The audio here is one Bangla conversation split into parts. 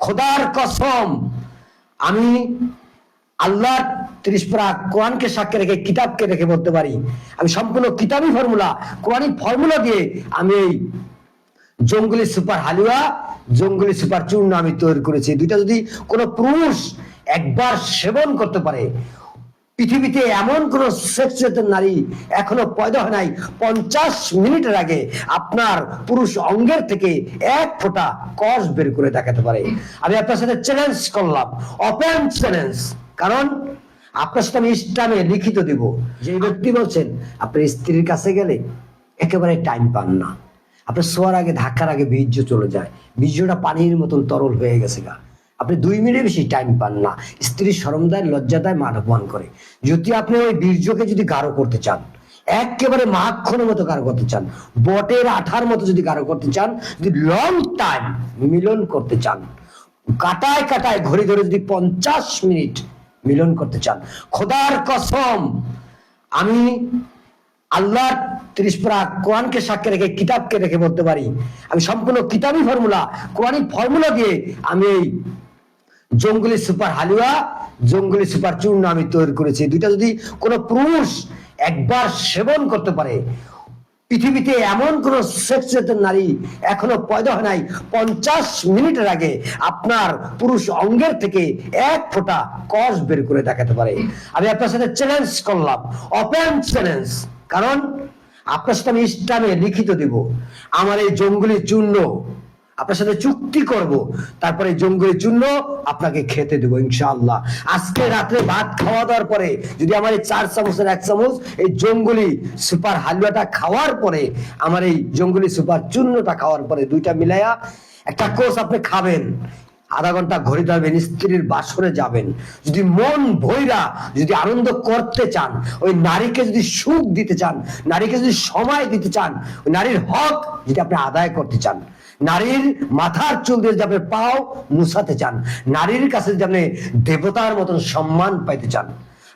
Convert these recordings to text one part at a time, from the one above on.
খোদার কসম, আমি আল্লাহর 30 পারা কোরআনকে সাক্ষী রেখে, কিতাবকে রেখে বলতে পারি, আমি সম্পূর্ণ কিতাবি ফর্মুলা, কোরআনিক ফর্মুলা দিয়ে আমি এই জঙ্গলি সুপার হালুয়া, জঙ্গলি সুপার চূর্ণ আমি তৈরি করেছি। দুইটা যদি কোনো পুরুষ একবার সেবন করতে পারে, পৃথিবীতে এমন কোন সেক্সুয়াল নারী এখনো পয়দা হয় নাই 50 মিনিটের আগে আপনার পুরুষ অঙ্গের থেকে এক ফোঁটা কষ বের করে দেখাতে পারে। আমি আপনার সাথে চ্যালেঞ্জ করলাম, ওপেন চ্যালেঞ্জ, কারণ আপনার সাথে আমি ইসলামে লিখিত দিব। যে ব্যক্তি বলছেন আপনার স্ত্রীর কাছে গেলে একেবারে টাইম পান না, আপনার শোয়ার আগে ধাক্কার আগে বীর্য চলে যায়, বীর্যটা পানির মতন তরল হয়ে গেছে গা, আপনি 2 মিনিট বেশি টাইম পান না, স্ত্রীর শরম দেয়, লজ্জা দেয়, মান অপমান করে। যদি আপনি ওই বীর্যকে যদি গাঢ় করতে চান, একেবারে মাখনের মতো গাঢ় করতে চান, বটের আঠার মতো যদি গাঢ় করতে চান, যদি লং টাইম মিলন করতে চান, কাটায় কাটায় ঘড়ি ধরে যদি 50 মিনিট মিলন করতে চান, খোদার কসম, আমি আল্লাহর 30 পারা কোরআনকে সাক্ষী রেখে, কিতাবকে রেখে বলতে পারি, আমি সম্পূর্ণ কিতাবি ফর্মুলা, কোরআনিক ফর্মুলা দিয়ে আমি এই জঙ্গলি সুপার হালুয়া, জঙ্গলি সুপার চূর্ণ আমি তৈরি করেছি। দুইটা যদি কোনো পুরুষ একবার সেবন করতে পারে, পৃথিবীতে এমন কোন সেক্সুয়াল নারী এখনো পয়দা হয় নাই 50 মিনিটের আগে আপনার পুরুষ অঙ্গের থেকে এক ফোঁটা কষ বের করে দেখাতে পারে। আমি আপনার সাথে চ্যালেঞ্জ করলাম, ওপেন চ্যালেঞ্জ, কারণ আপনার সাথে আমি ইসলামে লিখিত দিব। আমার এই জঙ্গলি চূর্ণ আপনার সাথে চুক্তি করব, তারপরে জঙ্গলি চূর্ণ আপনাকে খেতে দেবো ইনশাআল্লাহ। আজকে রাত্রে ভাত খাওয়া দাওয়ার পরে যদি আমার এই 4 চামচের 1 চামচ এই জঙ্গলি সুপার হালুয়াটা খাওয়ার পরে, আমার এই জঙ্গলি সুপার চূর্ণটা খাওয়ার পরে, দুইটা মিলাইয়া একটা কোর্স আপনি খাবেন, আধা ঘন্টা ঘড়ি ধরবেন, স্ত্রীর বাসরে যাবেন, যদি মন ভৈরা যদি আনন্দ করতে চান, ওই নারীকে যদি সুখ দিতে চান, নারীকে যদি সময় দিতে চান, ওই নারীর হক যদি আপনি আদায় করতে চান, নারীর মাথার চুল দিয়ে যদি আপনি পাও মুছাতে চান, নারীর কাছে যদি আপনি দেবতার মতন সম্মান পাইতে চান,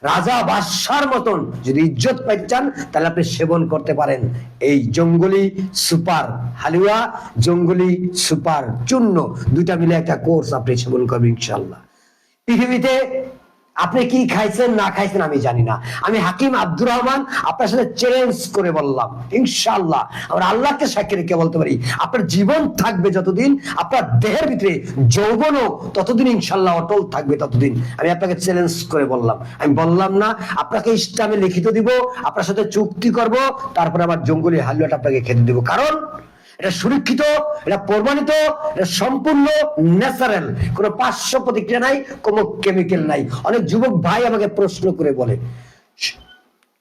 রাজা বাদশার মতন যদি ইজ্জত পাইতে চান, তাহলে আপনি সেবন করতে পারেন এই জঙ্গলি সুপার হালুয়া, জঙ্গলি সুপার চূর্ণ, দুইটা মিলে একটা কোর্স আপনি সেবন করবেন ইনশাআল্লাহ। পৃথিবীতে আপনি কি খাইছেন না খাইছেন আমি জানি না, আমি হাকিম আব্দুর রহমান আপনার সাথে চ্যালেঞ্জ করে বললাম, ইনশাআল্লাহ আমরা আল্লাহকে সাক্ষী রেখে বলতে পারি, আপনার জীবন থাকবে যতদিন, আপনার দেহের ভিতরে যৌবনও ততদিন ইনশাআল্লাহ অটল থাকবে ততদিন। আমি আপনাকে চ্যালেঞ্জ করে বললাম, আমি বললাম না আপনাকে ইসলামে লিখিত দিব, আপনার সাথে চুক্তি করব, তারপরে আমার জঙ্গলি হালুয়াটা আপনাকে খেতে দিব, কারণ এটা সুরক্ষিত, এটা প্রমাণিত, এটা সম্পূর্ণ ন্যাচারাল, কোনো পার্শ্ব প্রতিক্রিয়া নাই, কোনো কেমিক্যাল নাই। অনেক যুবক ভাই আমাকে প্রশ্ন করে বলে,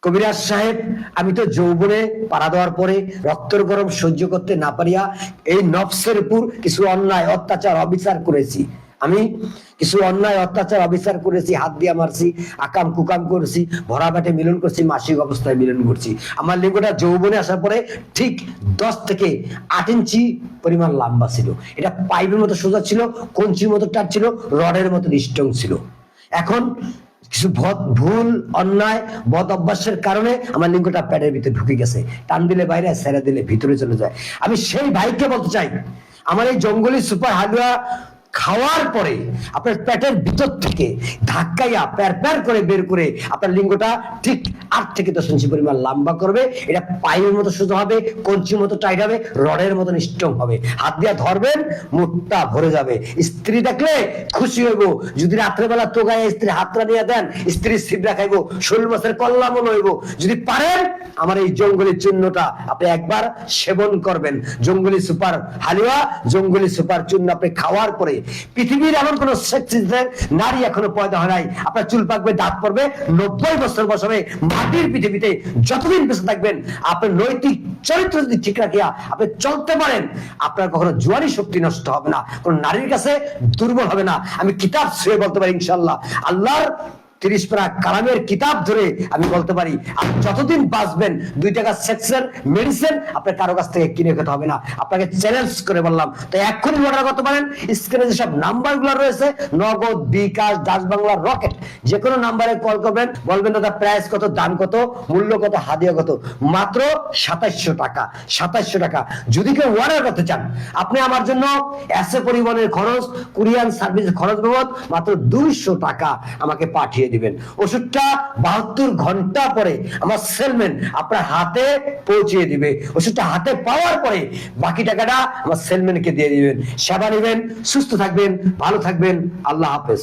কবিরাজ সাহেব আমি তো যৌবনে পাড়া দেওয়ার পরে রক্তের গরম সহ্য করতে না পারিয়া এই নফসের উপর কিছু অন্যায় অত্যাচার অবিচার করেছি, আমি কিছু অন্যায় অত্যাচার অবিচার করেছি, হাত দিয়ে মারছি, আকাম কুকাম করেছি, ভরা পেটে মিলন করছি, মাসিক অবস্থায় মিলন করছি, আমার লিঙ্গটা যৌবনে আসার পরে ঠিক 10 থেকে 8 ইঞ্চি পরিমাণ লম্বা ছিল, এটা পাইপের মতো সোজা ছিল, কঞ্চির মতো টাট ছিল, রডের মতো স্ট্রং ছিল। এখন কিছু ভুল অন্যায় বদ অভ্যাসের কারণে আমার লিঙ্গটা প্যাডের ভিতরে ঢুকে গেছে, টান দিলে বাইরে, ছেড়ে দিলে ভিতরে চলে যায়। আমি সেই ভাইকে বলতে চাই, আমার এই জঙ্গলি সুপার হালুয়া খাওয়ার পরে আপনার পেটের ভিতর থেকে ধাক্কাইয়া প্যার প্যার করে বের করে আপনার লিঙ্গটা ঠিক 8 থেকে 10 ইঞ্চি পরিমাণ লম্বা করবে, এটা পাইপের মতো সোজা হবে, কঞ্চির মতো টাইট হবে, রডের মতন স্ট্রং হবে, হাত দিয়া ধরবেন মুখটা ভরে যাবে, স্ত্রী দেখলে খুশি হইব, যদি রাত্রেবেলা তোগায় স্ত্রী হাতটা নিয়ে দেন, স্ত্রী সিবরা খাইব, 16 মাসের কল্যাণ হইব। যদি পারেন আমার এই জঙ্গলি চূর্ণটা আপনি একবার সেবন করবেন, জঙ্গলি সুপার হালুয়া, জঙ্গলি সুপার চূর্ণ আপনি খাওয়ার পরে পৃথিবীর এমন কোন সেক্সিস্টের নারী এখনো পয়দা হয় নাই, আপনার চুল পাকবে, দাঁত পড়বে, 90 বছর বসবে, মাটির পৃথিবীতে যতদিন বেঁচে থাকবেন আপনার নৈতিক চরিত্র যদি ঠিক রাখিয়া আপনি চলতে পারেন, আপনার কখনো জোয়ানি শক্তি নষ্ট হবে না, কোন নারীর কাছে দুর্বল হবে না। আমি কিতাব ছুঁয়ে বলতে পারি ইনশাআল্লাহ, আল্লাহর 30 পারা কালামের কিতাব ধরে আমি বলতে পারি আপনি যতদিন বাঁচবেন 2 টাকা সেক্সের মেডিসিন আপনার কারো কাছ থেকে কিনে খেতে হবে না। আপনাকে চ্যালেঞ্জ করে বললাম। তো এক্ষুনি অর্ডার করতে পারেন। স্ক্রিনে যেসব নাম্বারগুলো রয়েছে, নগদ, বিকাশ, ডাচ বাংলা, রকেট, যে কোনো নাম্বারে কল করবেন, বলবেন দাদা প্রাইস কত, দাম কত, মূল্য কত, হাদিয়া কত। মাত্র 2700 টাকা, 2700 টাকা। যদি কেউ অর্ডার করতে চান, আপনি আমার জন্য এসে পরিবহনের খরচ, কুরিয়ার সার্ভিস খরচ বাবদ মাত্র 200 টাকা আমাকে পাঠিয়ে দিবেন। ওষুধটা 72 ঘন্টা পরে আমার সেলম্যান আপনার হাতে পৌঁছিয়ে দিবে। ওষুধটা হাতে পাওয়ার পরে বাকি টাকাটা আমার সেলম্যানকে দিয়ে দিবেন। সেবা নেবেন, সুস্থ থাকবেন, ভালো থাকবেন। আল্লাহ হাফেজ।